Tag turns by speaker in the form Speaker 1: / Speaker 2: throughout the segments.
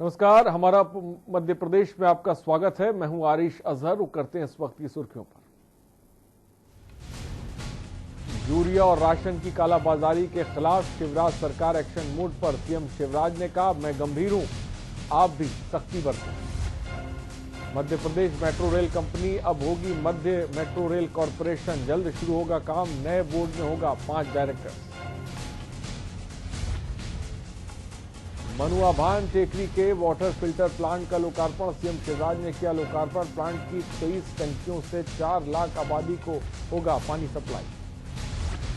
Speaker 1: नमस्कार, हमारा मध्य प्रदेश में आपका स्वागत है। मैं हूं आरिश अजहर। रुक करते हैं इस वक्त की सुर्खियों पर। यूरिया और राशन की कालाबाजारी के खिलाफ शिवराज सरकार एक्शन मोड पर। सीएम शिवराज ने कहा, मैं गंभीर हूं, आप भी सख्ती बरतें। Madhya Pradesh metro rail company अब होगी मध्य मेट्रो रेल कॉरपोरेशन। जल्द शुरू होगा काम। नए बोर्ड में होगा 5 डायरेक्टर। मनुआ भान टेकरी के वाटर फिल्टर प्लांट का लोकार्पण। सीएम शिवराज ने किया लोकार्पण। प्लांट की 23 टंकियों से 4 लाख आबादी को होगा पानी सप्लाई।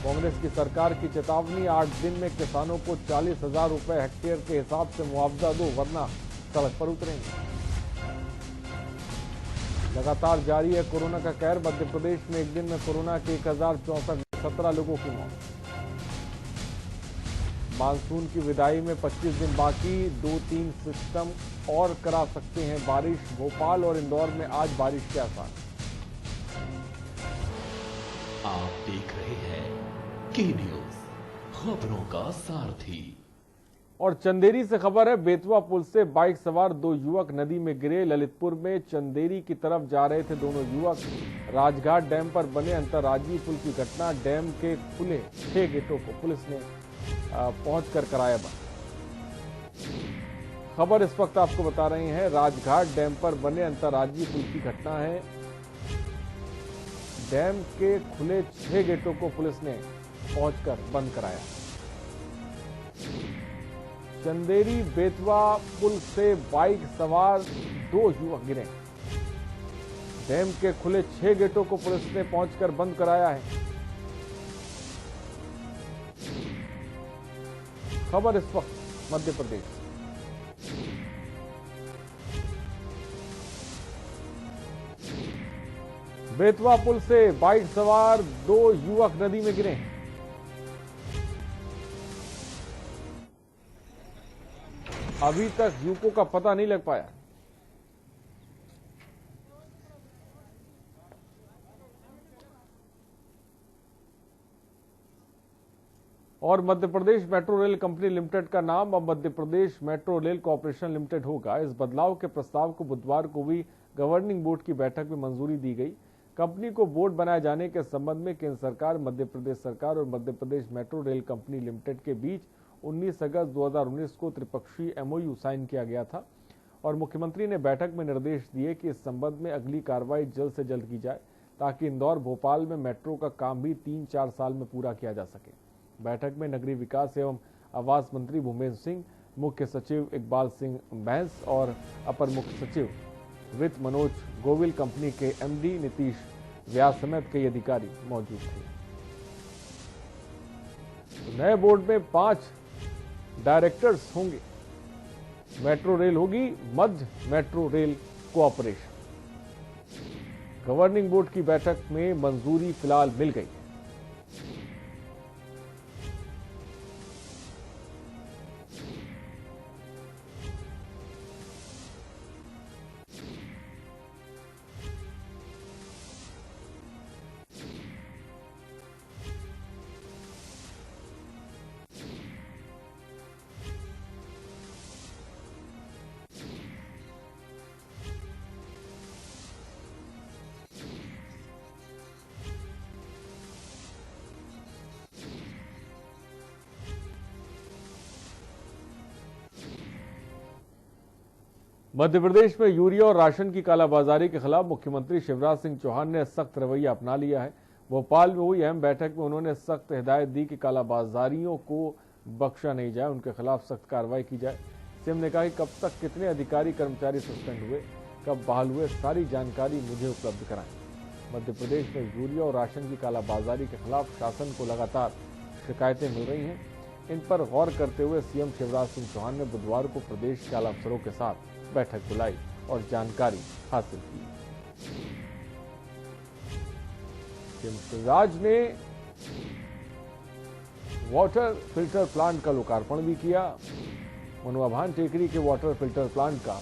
Speaker 1: कांग्रेस की सरकार की चेतावनी, 8 दिन में किसानों को 40,000 रुपए हेक्टेयर के हिसाब से मुआवजा दो, वरना सड़क पर उतरेंगे। लगातार जारी है कोरोना का कहर। मध्य प्रदेश में एक दिन में कोरोना के 1064 लोगों की मौत। मानसून की विदाई में 25 दिन बाकी। 2-3 सिस्टम और करा सकते हैं बारिश। भोपाल और इंदौर में आज बारिश के आसार।
Speaker 2: आप देख रहे हैं के न्यूज, खबरों का सारथी।
Speaker 1: और चंदेरी से खबर है, बेतवा पुल से बाइक सवार 2 युवक नदी में गिरे। ललितपुर में चंदेरी की तरफ जा रहे थे दोनों युवक। राजघाट डैम पर बने अंतर्राज्यीय पुल की घटना। डैम के खुले 6 गेटों को पुलिस ने पहुंचकर कराया बंद। खबर इस वक्त आपको बता रहे हैं, राजघाट डैम पर बने अंतर्राज्यीय पुल की घटना है। डैम के खुले 6 गेटों को पुलिस ने पहुंचकर बंद कराया। चंदेरी बेतवा पुल से बाइक सवार 2 युवक गिरे। डैम के खुले 6 गेटों को पुलिस ने पहुंचकर बंद कराया है। खबर इस वक्त मध्य प्रदेश। बेतवा पुल से बाइक सवार 2 युवक नदी में गिरे। अभी तक युवकों का पता नहीं लग पाया। और Madhya Pradesh metro rail company limited का नाम अब Madhya Pradesh metro rail corporation limited होगा। इस बदलाव के प्रस्ताव को बुधवार को हुई गवर्निंग बोर्ड की बैठक में मंजूरी दी गई। कंपनी को बोर्ड बनाए जाने के संबंध में केंद्र सरकार, मध्य प्रदेश सरकार और Madhya Pradesh metro rail company limited के बीच 19 अगस्त 2019 को त्रिपक्षीय एमओयू साइन किया गया था और मुख्यमंत्री ने बैठक में निर्देश दिए कि इस संबंध में अगली कार्रवाई जल्द से जल्द की जाए, ताकि इंदौर भोपाल में मेट्रो का काम भी 3-4 साल में पूरा किया जा सके। बैठक में नगरीय विकास एवं आवास मंत्री भूपेंद्र सिंह, मुख्य सचिव इकबाल सिंह बैंस और अपर मुख्य सचिव वित्त मनोज गोविल, कंपनी के एमडी नीतीश व्यास समेत कई अधिकारी मौजूद थे। नए बोर्ड में 5 डायरेक्टर्स होंगे। मेट्रो रेल होगी Madhya metro rail corporation. Governing board की बैठक में मंजूरी फिलहाल मिल गई। मध्य प्रदेश में यूरिया और राशन की कालाबाजारी के खिलाफ मुख्यमंत्री शिवराज सिंह चौहान ने सख्त रवैया अपना लिया है। भोपाल में हुई अहम बैठक में उन्होंने सख्त हिदायत दी कि कालाबाजारियों को बख्शा नहीं जाए, उनके खिलाफ सख्त कार्रवाई की जाए। सीएम ने कहा कि कब तक कितने अधिकारी कर्मचारी सस्पेंड हुए, कब बहाल हुए, सारी जानकारी मुझे उपलब्ध कराएं। मध्य प्रदेश में यूरिया और राशन की कालाबाजारी के खिलाफ शासन को लगातार शिकायतें मिल रही हैं। इन पर गौर करते हुए सीएम शिवराज सिंह चौहान ने बुधवार को प्रदेश के आला अफसरों के साथ बैठक बुलाई और जानकारी हासिल की। सीएम शिवराज ने वाटर फिल्टर प्लांट का लोकार्पण भी किया। मनुआ भान टेकरी के वाटर फिल्टर प्लांट का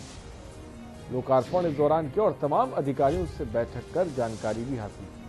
Speaker 1: लोकार्पण इस दौरान किया और तमाम अधिकारियों से बैठक कर जानकारी भी हासिल की।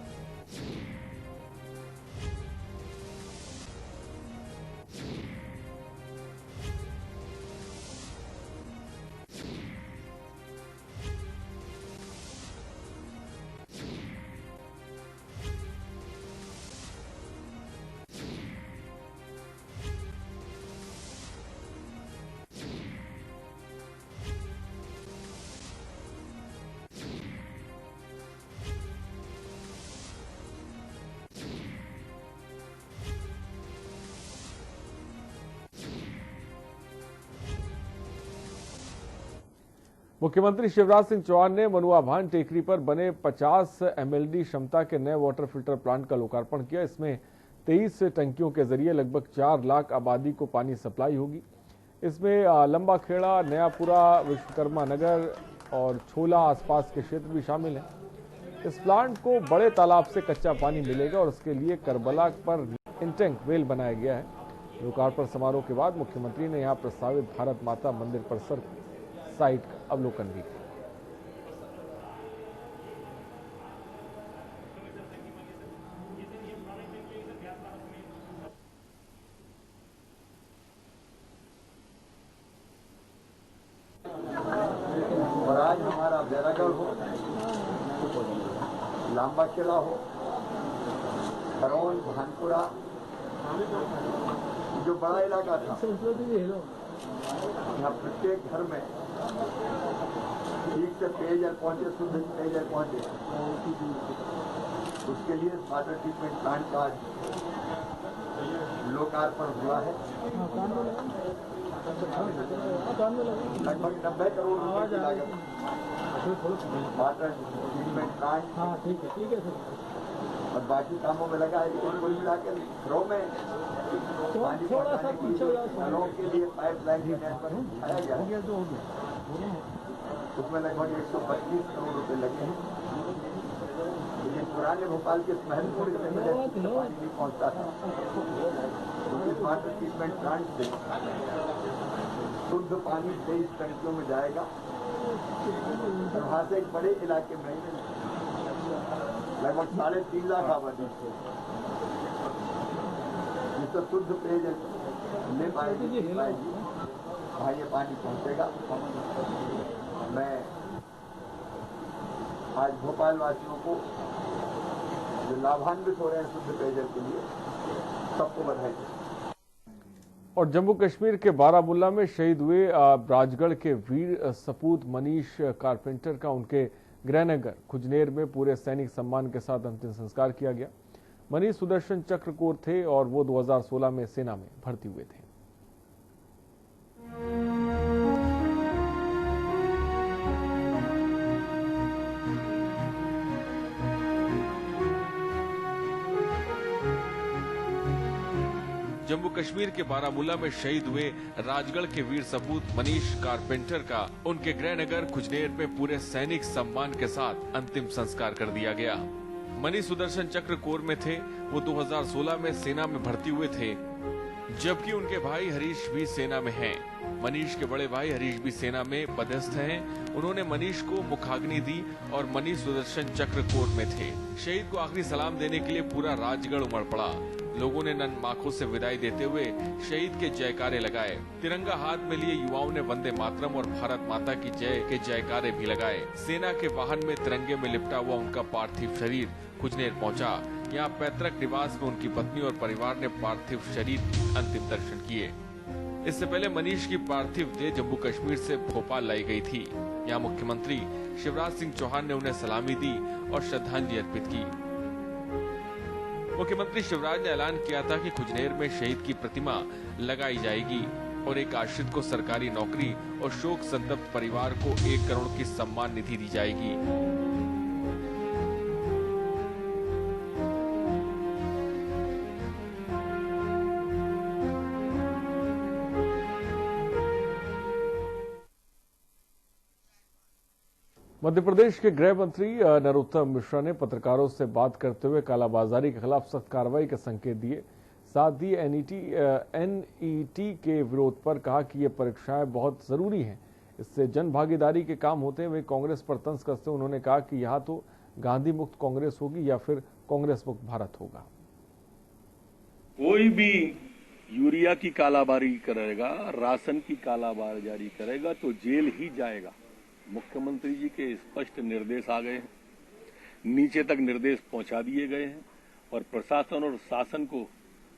Speaker 1: मुख्यमंत्री शिवराज सिंह चौहान ने मनुआ भान टेकरी पर बने 50 MLD क्षमता के नए वाटर फिल्टर प्लांट का लोकार्पण किया। इसमें 23 टंकियों के जरिए लगभग 4 लाख आबादी को पानी सप्लाई होगी। इसमें लंबा खेड़ा, नयापुरा, विश्वकर्मा नगर और छोला आसपास के क्षेत्र भी शामिल हैं। इस प्लांट को बड़े तालाब से कच्चा पानी मिलेगा और इसके लिए करबला पर इंटेंक वेल बनाया गया है। लोकार्पण समारोह के बाद मुख्यमंत्री ने यहां प्रस्तावित भारत माता मंदिर परिसर साइट का अवलोकन भी किया।
Speaker 3: और आज हमारा बैरागढ़ हो, लांबा खेड़ा हो, खरौन, भानपुरा, जो बड़ा इलाका था, यहाँ प्रत्येक घर में ठीक से पेयजल पहुंचे, शुद्ध पेयजल पहुंचे, उसके लिए वाटर ट्रीटमेंट प्लांट का लोकार्पण हुआ है। लगभग 90 करोड़ रुपए की लागत वाटर ट्रीटमेंट प्लांट, ठीक है सर, और बाकी कामों में लगा है। कोई मिलाकर घरों में पानी पहुंचाने के लिए, घरों के लिए पाइपलाइन का नेटवर्क बिछाया गया है। उसमें लगभग 125 करोड़ रुपए लगे हैं। लेकिन पुराने भोपाल के महलपुर में पानी नहीं पहुंचता था, तो इस वाटर ट्रीटमेंट प्लांट से शुद्ध पानी 23 टंकियों में जाएगा। वहां से एक बड़े इलाके में लगभग 3.5 लाख आबादी जिससे शुद्ध पेयजल ले पाएगी, वहाँ ये पानी पहुंचेगा। मैं आज भोपाल वासियों को जो लाभान्वित हो रहे हैं शुद्ध पेयजल के लिए, सबको बधाई देता हूं।
Speaker 1: और जम्मू कश्मीर के बारामुल्ला में शहीद हुए राजगढ़ के वीर सपूत मनीष कारपेंटर का उनके गृहनगर खुजनेर में पूरे सैनिक सम्मान के साथ अंतिम संस्कार किया गया। मनीष सुदर्शन चक्र कोर थे और वो 2016 में सेना में भर्ती हुए थे। जम्मू कश्मीर के बारामुल्ला में शहीद हुए राजगढ़ के वीर सपूत मनीष कारपेंटर का उनके गृहनगर खुजनेर में पूरे सैनिक सम्मान के साथ अंतिम संस्कार कर दिया गया। मनीष सुदर्शन चक्र कोर में थे। वो 2016 में सेना में भर्ती हुए थे, जबकि उनके भाई हरीश भी सेना में हैं। मनीष के बड़े भाई हरीश भी सेना में पदस्थ हैं। उन्होंने मनीष को मुखाग्नि दी और मनीष सुदर्शन चक्र कोर में थे। शहीद को आखिरी सलाम देने के लिए पूरा राजगढ़ उमड़ पड़ा। लोगों ने नन आंखों से विदाई देते हुए शहीद के जयकारे लगाए। तिरंगा हाथ में लिए युवाओं ने वंदे मातरम और भारत माता की जय के जयकारे भी लगाए। सेना के वाहन में तिरंगे में लिपटा हुआ उनका पार्थिव शरीर खुजनेर पहुंचा। यहाँ पैतृक निवास में उनकी पत्नी और परिवार ने पार्थिव शरीर अंतिम दर्शन किए। इससे पहले मनीष की पार्थिव देह जम्मू कश्मीर से भोपाल लाई गई थी। यहाँ मुख्यमंत्री शिवराज सिंह चौहान ने उन्हें सलामी दी और श्रद्धांजलि अर्पित की। मुख्यमंत्री शिवराज ने ऐलान किया था कि खुजनेर में शहीद की प्रतिमा लगाई जाएगी और एक आश्रित को सरकारी नौकरी और शोक संतप्त परिवार को 1 करोड़ की सम्मान निधि दी जाएगी। मध्य प्रदेश के गृह मंत्री नरोत्तम मिश्रा ने पत्रकारों से बात करते हुए कालाबाजारी के खिलाफ सख्त कार्रवाई के संकेत दिए। साथ ही एनईटी के विरोध पर कहा कि ये परीक्षाएं बहुत जरूरी हैं, इससे जन भागीदारी के काम होते हैं। वे कांग्रेस पर तंज कसते उन्होंने कहा कि यहाँ तो गांधी मुक्त कांग्रेस होगी या फिर कांग्रेस मुक्त भारत होगा।
Speaker 4: कोई भी यूरिया की कालाबाजारी करेगा, राशन की कालाबाजारी करेगा तो जेल ही जाएगा। मुख्यमंत्री जी के स्पष्ट निर्देश आ गए हैं, नीचे तक निर्देश पहुंचा दिए गए हैं और प्रशासन और शासन को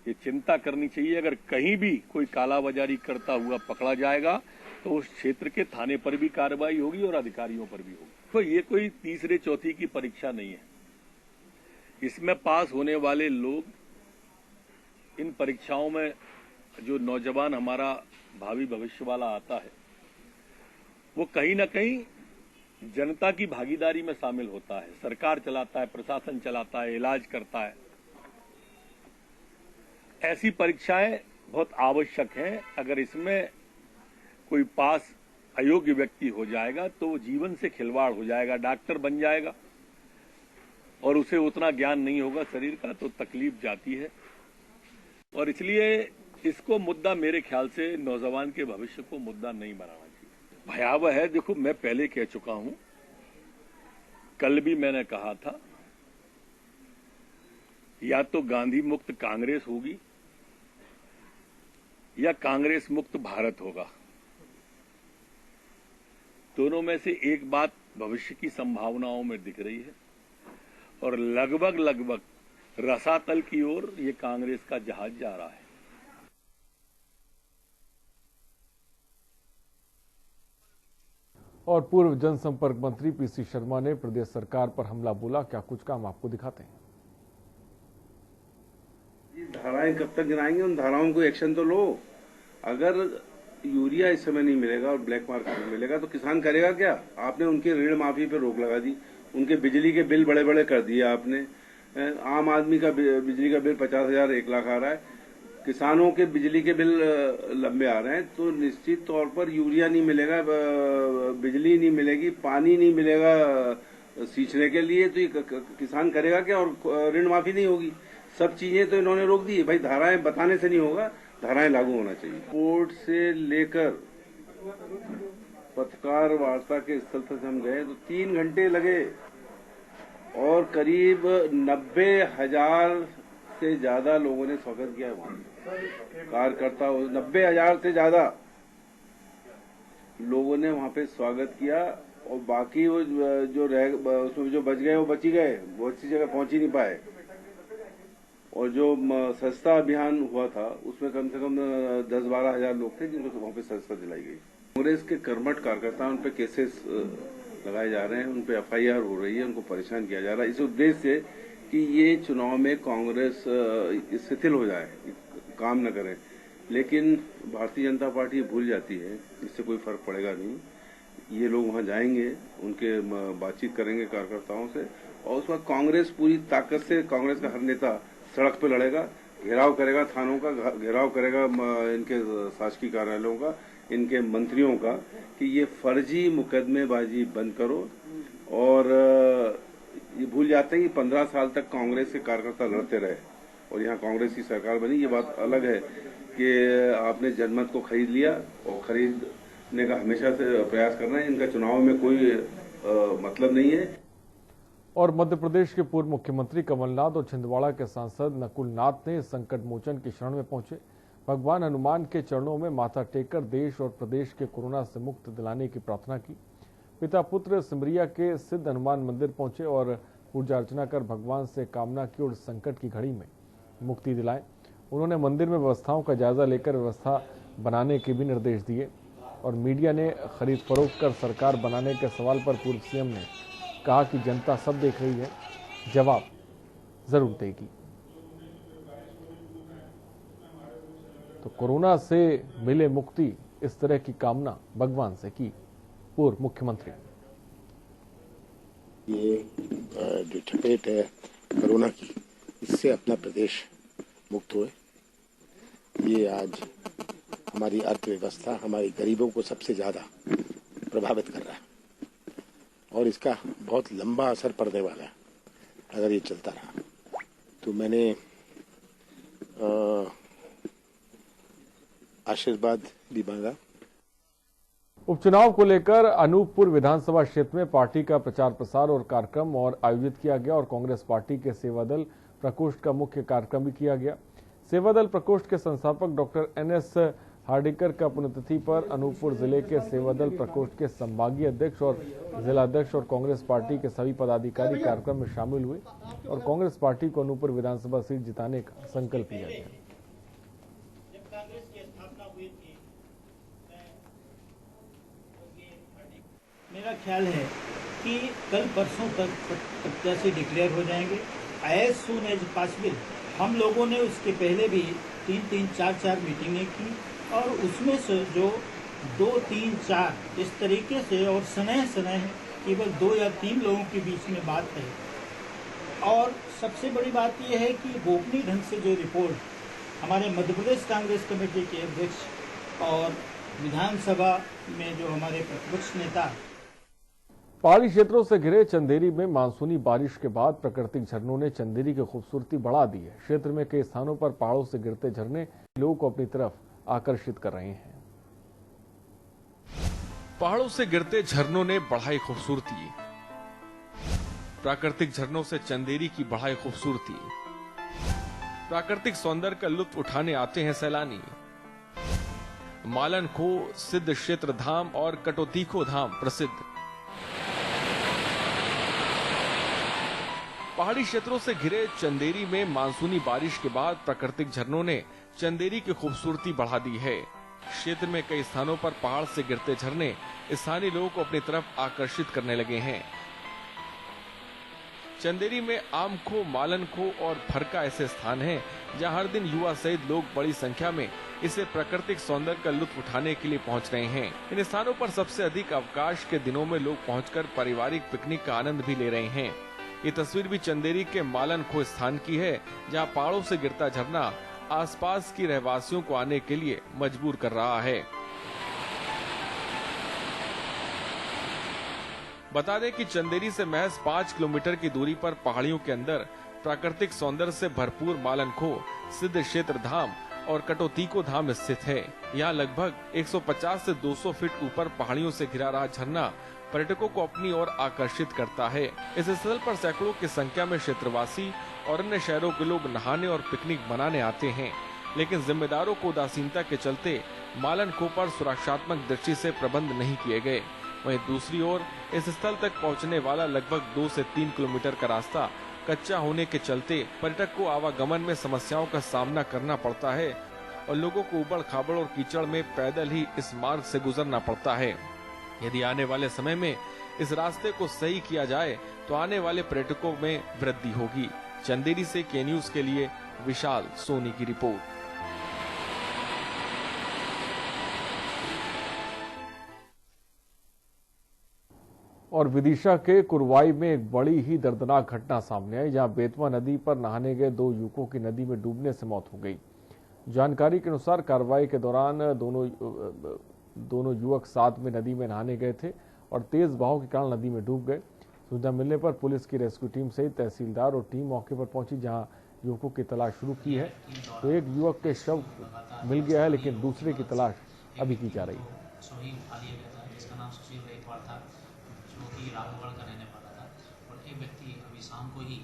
Speaker 4: ये चिंता करनी चाहिए। अगर कहीं भी कोई कालाबाजारी करता हुआ पकड़ा जाएगा तो उस क्षेत्र के थाने पर भी कार्रवाई होगी और अधिकारियों पर भी होगी। तो ये कोई तीसरे चौथी की परीक्षा नहीं है। इसमें पास होने वाले लोग, इन परीक्षाओं में जो नौजवान हमारा भावी भविष्य वाला आता है, वो कहीं ना कहीं जनता की भागीदारी में शामिल होता है। सरकार चलाता है, प्रशासन चलाता है, इलाज करता है। ऐसी परीक्षाएं बहुत आवश्यक हैं। अगर इसमें कोई पास अयोग्य व्यक्ति हो जाएगा तो वो जीवन से खिलवाड़ हो जाएगा। डॉक्टर बन जाएगा और उसे उतना ज्ञान नहीं होगा शरीर का तो तकलीफ जाती है। और इसलिए इसको मुद्दा, मेरे ख्याल से नौजवान के भविष्य को मुद्दा नहीं बनाना चाहिए। भयावह है। देखो, मैं पहले कह चुका हूं, कल भी मैंने कहा था, या तो गांधी मुक्त कांग्रेस होगी या कांग्रेस मुक्त भारत होगा। दोनों में से एक बात भविष्य की संभावनाओं में दिख रही है और लगभग रसातल की ओर ये कांग्रेस का जहाज जा रहा है।
Speaker 1: और पूर्व जनसंपर्क मंत्री पीसी शर्मा ने प्रदेश सरकार पर हमला बोला। क्या कुछ काम आपको दिखाते हैं।
Speaker 5: धाराएं कब तक गिराएंगे? उन धाराओं को एक्शन तो लो। अगर यूरिया इस समय नहीं मिलेगा और ब्लैक मार्केट में मिलेगा तो किसान करेगा क्या? आपने उनके ऋण माफी पे रोक लगा दी, उनके बिजली के बिल बड़े बड़े कर दिए आपने। आम आदमी का बिजली का बिल 50,000 1 लाख आ रहा है, किसानों के बिजली के बिल लंबे आ रहे हैं। तो निश्चित तौर पर यूरिया नहीं मिलेगा, बिजली नहीं मिलेगी, पानी नहीं मिलेगा सींचने के लिए, तो किसान करेगा क्या? और ऋण माफी नहीं होगी। सब चीजें तो इन्होंने रोक दी। भाई, धाराएं बताने से नहीं होगा, धाराएं लागू होना चाहिए। कोर्ट से लेकर पत्रकार वार्ता के स्थल तक हम गए तो 3 घंटे लगे और करीब 90,000 से ज्यादा लोगों ने स्वागत किया है। वहां कार्यकर्ता 90,000 से ज्यादा लोगों ने वहां पे स्वागत किया। और बाकी वो जो उसमें जो बच गए वो बच ही गए, वो अच्छी जगह पहुंच ही नहीं पाए। और जो सस्ता अभियान हुआ था उसमें कम से कम 10-12 हजार लोग थे जिनको वहां पे सस्ता दिलाई गई। कांग्रेस के कर्मठ कार्यकर्ता, उन पे केसेस लगाए जा रहे हैं, उन पे FIR हो रही है, उनको परेशान किया जा रहा है इस उद्देश्य से कि ये चुनाव में कांग्रेस शिथिल हो जाए, काम न करे। लेकिन भारतीय जनता पार्टी भूल जाती है, इससे कोई फर्क पड़ेगा नहीं। ये लोग वहां जाएंगे, उनके बातचीत करेंगे कार्यकर्ताओं से और उस वक्त कांग्रेस पूरी ताकत से, कांग्रेस का हर नेता सड़क पे लड़ेगा, घेराव करेगा थानों का, घेराव करेगा इनके शासकीय कार्यालयों का, इनके मंत्रियों का, कि ये फर्जी मुकदमेबाजी बंद करो। और ये भूल जाते हैं कि 15 साल तक कांग्रेस के कार्यकर्ता लड़ते रहे और यहाँ कांग्रेस की सरकार बनी। ये बात अलग है कि आपने जनमत को खरीद लिया और खरीदने का हमेशा से प्रयास करना है। इनका चुनाव में कोई मतलब नहीं है।
Speaker 1: और मध्य प्रदेश के पूर्व मुख्यमंत्री कमलनाथ और छिंदवाड़ा के सांसद नकुल नाथ ने संकट मोचन की शरण में पहुंचे। भगवान हनुमान के चरणों में माथा टेककर देश और प्रदेश के कोरोना से मुक्त दिलाने की प्रार्थना की। पिता पुत्र सिमरिया के सिद्ध हनुमान मंदिर पहुंचे और पूजा अर्चना कर भगवान से कामना की और संकट की घड़ी में मुक्ति दिलाए। उन्होंने मंदिर में व्यवस्थाओं का जायजा लेकर व्यवस्था बनाने के भी निर्देश दिए। और मीडिया ने खरीद फरोख्त कर सरकार बनाने के सवाल पर पूर्व सीएम ने कहा कि जनता सब देख रही है, जवाब जरूर देगी। तो कोरोना से मिले मुक्ति, इस तरह की कामना भगवान से की पूर्व मुख्यमंत्री।
Speaker 6: ये जो चपेट है कोरोना की, इससे अपना प्रदेश मुक्त हुए। ये आज हमारी अर्थव्यवस्था, हमारे गरीबों को सबसे ज्यादा प्रभावित कर रहा है और इसका बहुत लंबा असर पड़ने वाला है अगर ये चलता रहा। तो मैंने आशीर्वाद भी मांगा।
Speaker 1: उपचुनाव को लेकर अनूपपुर विधानसभा क्षेत्र में पार्टी का प्रचार प्रसार और कार्यक्रम और आयोजित किया गया और कांग्रेस पार्टी के सेवादल प्रकोष्ठ का मुख्य कार्यक्रम भी किया गया। सेवादल प्रकोष्ठ के संस्थापक डॉक्टर NS हार्डिकर का पुण्यतिथि पर अनूपपुर जिले के सेवादल प्रकोष्ठ के संभागीय अध्यक्ष और जिलाध्यक्ष और कांग्रेस पार्टी के सभी पदाधिकारी कार्यक्रम में शामिल हुए और कांग्रेस पार्टी को अनूपपुर विधानसभा सीट जिताने का संकल्प लिया गया।
Speaker 7: मेरा ख्याल है कि कल परसों तक प्रत्याशी डिक्लेयर हो जाएंगे एज सून एज पॉसिबल। हम लोगों ने उसके पहले भी 3-3, 4-4 मीटिंगें की और उसमें से जो 2, 3, 4 इस तरीके से और सनह केवल 2 या 3 लोगों के बीच में बात है। और सबसे बड़ी बात यह है कि गोपनीय ढंग से जो रिपोर्ट हमारे मध्य प्रदेश कांग्रेस कमेटी के अध्यक्ष और विधानसभा में जो हमारे प्रतिपक्ष नेता
Speaker 1: पहाड़ी क्षेत्रों से घिरे चंदेरी में मानसूनी बारिश के बाद प्राकृतिक झरनों ने चंदेरी की खूबसूरती बढ़ा दी है। क्षेत्र में कई स्थानों पर पहाड़ों से गिरते झरने लोगों को अपनी तरफ आकर्षित कर रहे हैं। पहाड़ों से गिरते झरनों ने बढ़ाई खूबसूरती। प्राकृतिक झरनों से चंदेरी की बढ़ाई खूबसूरती। प्राकृतिक सौंदर्य का लुत्फ उठाने आते हैं सैलानी। मालन खो, सिद्ध क्षेत्र धाम और कटोतीखो धाम प्रसिद्ध। पहाड़ी क्षेत्रों से घिरे चंदेरी में मानसूनी बारिश के बाद प्राकृतिक झरनों ने चंदेरी की खूबसूरती बढ़ा दी है। क्षेत्र में कई स्थानों पर पहाड़ से गिरते झरने स्थानीय लोगों को अपनी तरफ आकर्षित करने लगे हैं। चंदेरी में आमखो, मालनखो और फरका ऐसे स्थान हैं जहां हर दिन युवा सहित लोग बड़ी संख्या में इसे प्राकृतिक सौंदर्य का लुत्फ उठाने के लिए पहुंच रहे हैं। इन स्थानों पर सबसे अधिक अवकाश के दिनों में लोग पहुंचकर पारिवारिक पिकनिक का आनंद भी ले रहे हैं। ये तस्वीर भी चंदेरी के मालनखो स्थान की है, जहां पहाड़ों से गिरता झरना आसपास की रहवासियों को आने के लिए मजबूर कर रहा है। बता दें कि चंदेरी से महज 5 किलोमीटर की दूरी पर पहाड़ियों के अंदर प्राकृतिक सौंदर्य से भरपूर मालनखो, सिद्ध क्षेत्र धाम और कटोतीखो धाम स्थित है। यहाँ लगभग 150 से 200 फीट ऊपर पहाड़ियों से घिरा रहा झरना पर्यटकों को अपनी ओर आकर्षित करता है। इस स्थल पर सैकड़ों की संख्या में क्षेत्रवासी और अन्य शहरों के लोग नहाने और पिकनिक मनाने आते हैं, लेकिन जिम्मेदारों को उदासीनता के चलते मालनखो पर सुरक्षात्मक दृष्टि से प्रबंध नहीं किए गए। वहीं दूसरी ओर इस स्थल तक पहुंचने वाला लगभग 2 से 3 किलोमीटर का रास्ता कच्चा होने के चलते पर्यटक को आवागमन में समस्याओं का सामना करना पड़ता है और लोगों को उबड़ खाबड़ और कीचड़ में पैदल ही इस मार्ग से गुजरना पड़ता है। यदि आने वाले समय में इस रास्ते को सही किया जाए तो आने वाले पर्यटकों में वृद्धि होगी। चंदेरी से के न्यूज के लिए विशाल सोनी की रिपोर्ट। और विदिशा के कुरवाई में एक बड़ी ही दर्दनाक घटना सामने आई, जहां बेतवा नदी पर नहाने गए 2 युवकों की नदी में डूबने से मौत हो गई। जानकारी के अनुसार कार्रवाई के दौरान दोनों युवक साथ में नदी में नहाने गए थे और तेज बहाव के कारण नदी में डूब गए। सूचना मिलने पर पुलिस की रेस्क्यू टीम सहित तहसीलदार और टीम मौके पर पहुंची, जहां युवकों की तलाश शुरू की है। तो एक युवक के शव मिल गया है, लेकिन दूसरे की तलाश अभी की जा रही है।
Speaker 8: राघवगढ़ का रहने वाला था और एक व्यक्ति अभी शाम को ही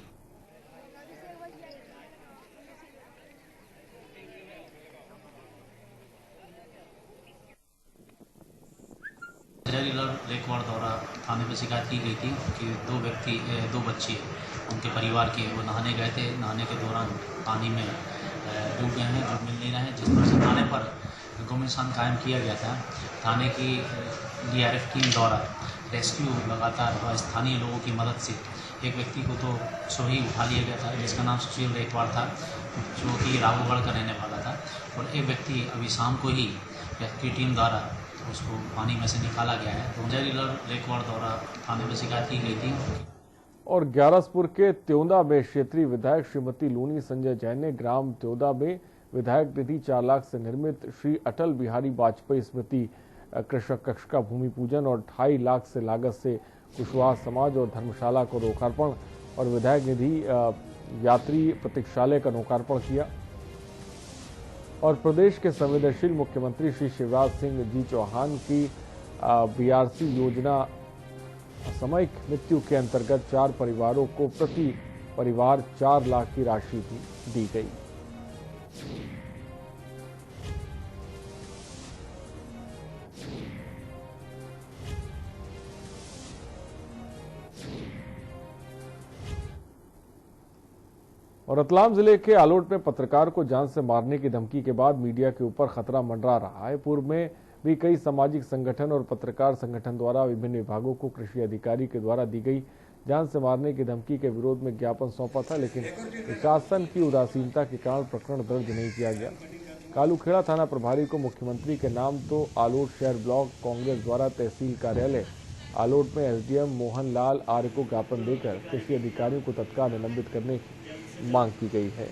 Speaker 8: रेकवाड़ दौरा थाने में शिकायत की गई थी कि 2 बच्चे उनके परिवार के वो नहाने गए थे। नहाने के दौरान पानी में डूब गए हैं, जो मिल नहीं रहे हैं, जिस पर से थाने पर गुमनाम कायम किया गया था। थाने की DRF टीम द्वारा रेस्क्यू लगातार और स्थानीय लोगों की मदद से एक व्यक्ति को तो सो ही उठा लिया गया था, जिसका नाम सुशील रेकवाड़ था, जो कि राघवगढ़ का रहने वाला था। और एक व्यक्ति अभी शाम को ही रेस्क्यू टीम द्वारा उसको पानी में से निकाला गया है। तो रेकवाड़ द्वारा थाने में शिकायत की गई थी।
Speaker 1: और ग्यारसपुर के त्योदा में क्षेत्रीय विधायक श्रीमती लूनी संजय जैन ने ग्राम त्योदा में विधायक निधि 4 लाख से निर्मित श्री अटल बिहारी वाजपेयी स्मृति कृषक कक्ष का भूमि पूजन और 2.5 लाख से लागत से कुशवाहा समाज और धर्मशाला को लोकार्पण और विधायक निधि यात्री प्रतीक्षालय का लोकार्पण किया। और प्रदेश के संवेदनशील मुख्यमंत्री श्री शिवराज सिंह जी चौहान की BRC योजना सामयिक मृत्यु के अंतर्गत 4 परिवारों को प्रति परिवार 4 लाख की राशि भी दी गई। और रतलाम जिले के आलोट में पत्रकार को जान से मारने की धमकी के बाद मीडिया के ऊपर खतरा मंडरा रहा है। पूर्व में भी कई सामाजिक संगठन और पत्रकार संगठन द्वारा विभिन्न विभागों को कृषि अधिकारी के द्वारा दी गई जान से मारने की धमकी के विरोध में ज्ञापन सौंपा था, लेकिन प्रशासन की उदासीनता के कारण प्रकरण दर्ज नहीं किया गया। कालूखेड़ा थाना प्रभारी को मुख्यमंत्री के नाम तो आलोट शहर ब्लॉक कांग्रेस द्वारा तहसील कार्यालय आलोट में एसडीएम मोहन लाल आर्य को ज्ञापन देकर कृषि अधिकारियों को तत्काल निलंबित करने की मांग की गई है।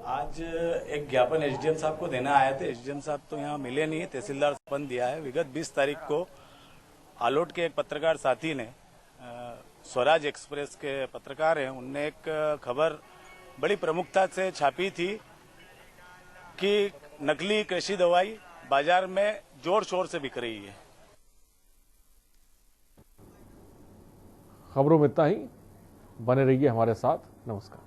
Speaker 9: आज एक ज्ञापन एसडीएम साहब को देना आए थे। एसडीएम साहब तो यहाँ मिले नहीं, तहसीलदार बंद दिया है। विगत 20 तारीख को आलोट के एक पत्रकार साथी ने, स्वराज एक्सप्रेस के पत्रकार हैं, उनने एक खबर बड़ी प्रमुखता से छापी थी कि नकली कृषि दवाई बाजार में जोर शोर से बिक रही है।
Speaker 1: खबरों में इतना ही। बने रहिए हमारे साथ। नमस्कार।